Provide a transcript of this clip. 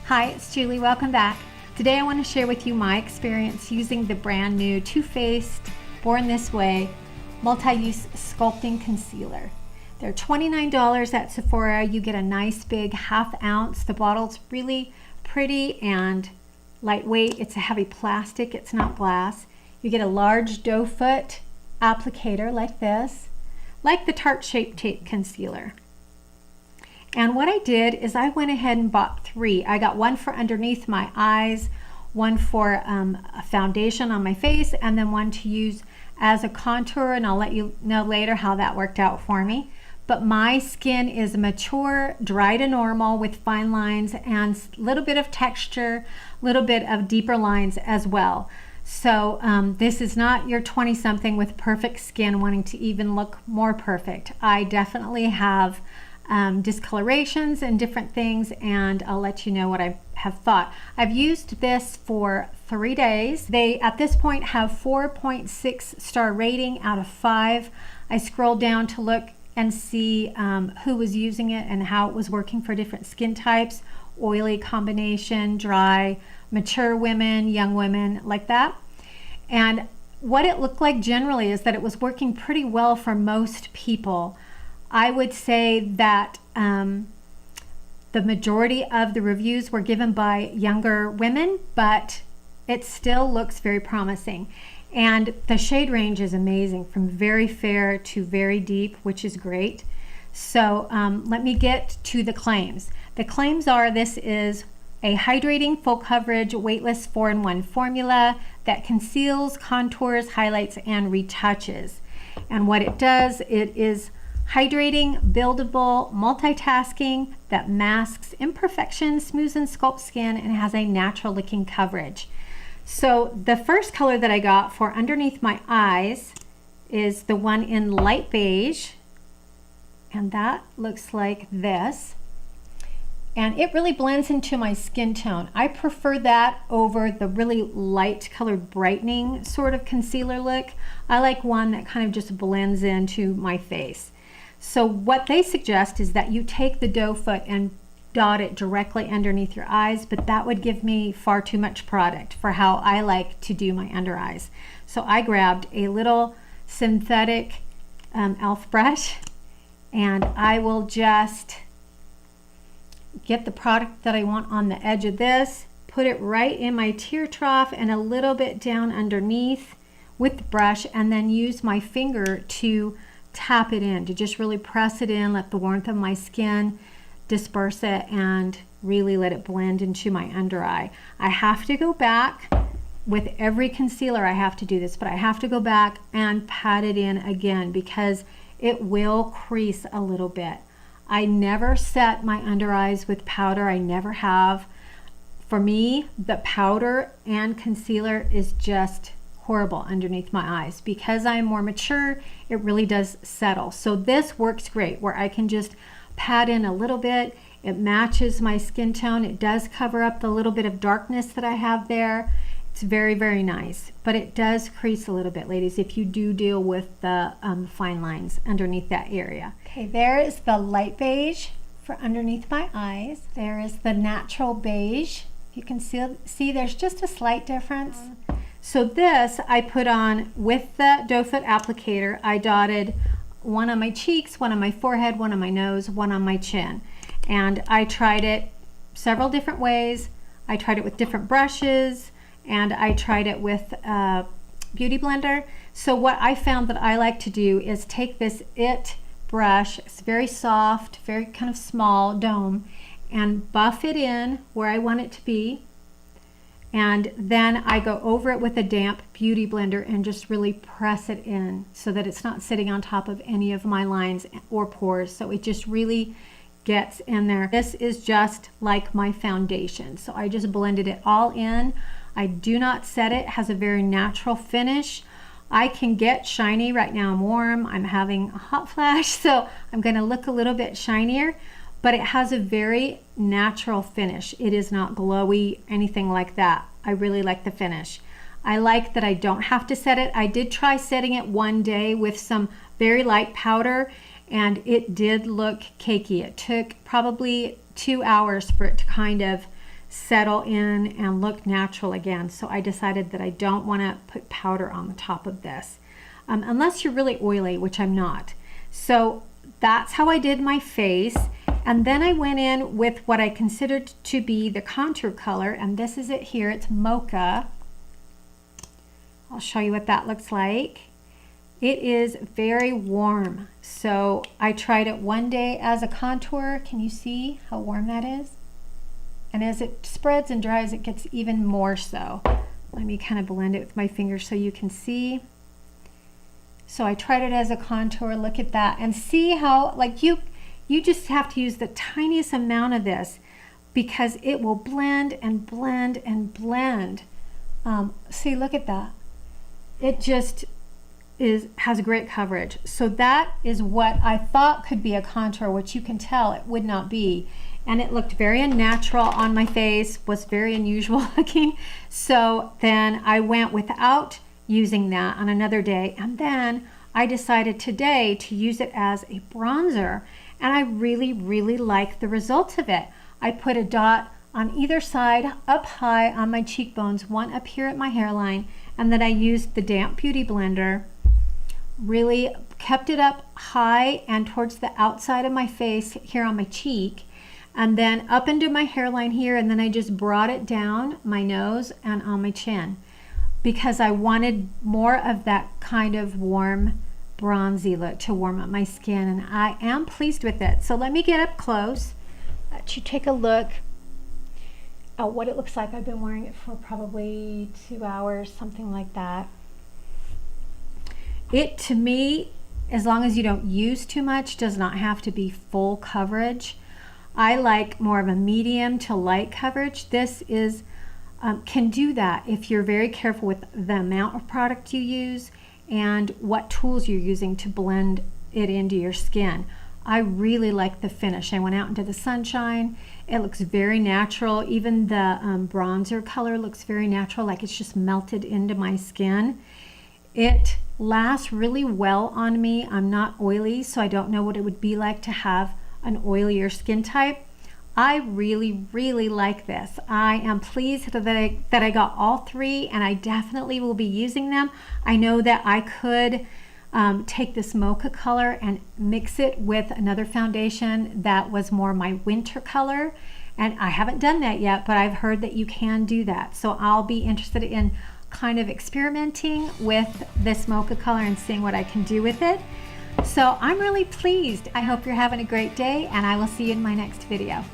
Hi, it's Julie. Welcome back. Today I want to share with you my experience using the brand new Too Faced Born This Way multi-use sculpting concealer. They're $29 at Sephora. You get a nice big ½ ounce. The bottle's really pretty and lightweight. It's a heavy plastic. It's not glass. You get a large doe foot applicator like this, like the Tarte Shape Tape concealer. And what I did is I went ahead and bought 3. I got one for underneath my eyes, one for a foundation on my face, and then one to use as a contour, and I'll let you know later how that worked out for me. But my skin is mature, dry to normal with fine lines and a little bit of texture, a little bit of deeper lines as well. So this is not your 20-something with perfect skin wanting to even look more perfect. I definitely have discolorations and different things, and I'll let you know what I have thought. I've used this for 3 days. They at this point have 4.6 star rating out of 5. I scrolled down to look and see who was using it and how it was working for different skin types, oily combination, dry, mature women, young women, like that. And what it looked like generally is that it was working pretty well for most people. I would say that the majority of the reviews were given by younger women, but it still looks very promising. And the shade range is amazing, from very fair to very deep, which is great. So let me get to the claims. The claims are this is a hydrating, full coverage, weightless 4-in-1 formula that conceals, contours, highlights, and retouches. And what it does, it is hydrating, buildable, multitasking that masks imperfections, smooths and sculpts skin, and has a natural looking coverage. So the first color that I got for underneath my eyes is the one in light beige, and that looks like this. And it really blends into my skin tone. I prefer that over the really light colored brightening sort of concealer look. I like one that kind of just blends into my face. So what they suggest is that you take the doe foot and dot it directly underneath your eyes, but that would give me far too much product for how I like to do my under eyes. So I grabbed a little synthetic e.l.f. brush, and I will just get the product that I want on the edge of this, put it right in my tear trough and a little bit down underneath with the brush, and then use my finger to tap it in, to just really press it in, let the warmth of my skin disperse it, and really let it blend into my under eye. I have to go back with every concealer. I have to do this, but I have to go back and pat it in again because it will crease a little bit. I never set my under eyes with powder. I never have. For me, the powder and concealer is just horrible underneath my eyes. Because I'm more mature, it really does settle. So this works great where I can just pat in a little bit. It matches my skin tone. It does cover up the little bit of darkness that I have there. It's very, very nice, but it does crease a little bit, ladies, if you do deal with the fine lines underneath that area. Okay, there is the light beige for underneath my eyes. There is the natural beige. You can see there's just a slight difference. So this I put on with the doe foot applicator. I dotted one on my cheeks, one on my forehead, one on my nose, one on my chin. And I tried it several different ways. I tried it with different brushes, and I tried it with a beauty blender. So what I found that I like to do is take this IT brush, it's very soft, very kind of small dome, and buff it in where I want it to be. And then I go over it with a damp beauty blender and just really press it in so that it's not sitting on top of any of my lines or pores. So it just really gets in there. This is just like my foundation. So I just blended it all in. I do not set it. It has a very natural finish. I can get shiny. Right now I'm warm. I'm having a hot flash, so I'm going to look a little bit shinier. But it has a very natural finish. It is not glowy, anything like that. I really like the finish. I like that I don't have to set it. I did try setting it one day with some very light powder, and it did look cakey. It took probably 2 hours for it to kind of settle in and look natural again. So I decided that I don't want to put powder on the top of this, unless you're really oily, which I'm not. So that's how I did my face. And then I went in with what I considered to be the contour color, and this is it here. It's Mocha. I'll show you what that looks like. It is very warm. So I tried it one day as a contour. Can you see how warm that is? And as it spreads and dries, it gets even more so. Let me kind of blend it with my fingers so you can see. So I tried it as a contour. Look at that. And see how, like, you just have to use the tiniest amount of this because it will blend and blend and blend. See, look at that. It just has great coverage. So that is what I thought could be a contour, which you can tell it would not be. And it looked very unnatural on my face, was very unusual looking. So then I went without using that on another day. And then I decided today to use it as a bronzer. And I really, really like the results of it. I put a dot on either side, up high on my cheekbones, one up here at my hairline, and then I used the damp beauty blender, really kept it up high and towards the outside of my face here on my cheek, and then up into my hairline here, and then I just brought it down my nose and on my chin because I wanted more of that kind of warm bronzy look to warm up my skin, and I am pleased with it. So let me get up close, let you take a look at what it looks like. I've been wearing it for probably 2 hours, something like that. It, to me, as long as you don't use too much, does not have to be full coverage. I like more of a medium to light coverage. This is can do that if you're very careful with the amount of product you use and what tools you're using to blend it into your skin. I really like the finish. I went out into the sunshine. It looks very natural. Even the bronzer color looks very natural, like it's just melted into my skin. It lasts really well on me. I'm not oily, so I don't know what it would be like to have an oilier skin type. I really, really like this. I am pleased that I got all three, and I definitely will be using them. I know that I could take this Mocha color and mix it with another foundation that was more my winter color, and I haven't done that yet, but I've heard that you can do that. So I'll be interested in kind of experimenting with this Mocha color and seeing what I can do with it. So I'm really pleased. I hope you're having a great day, and I will see you in my next video.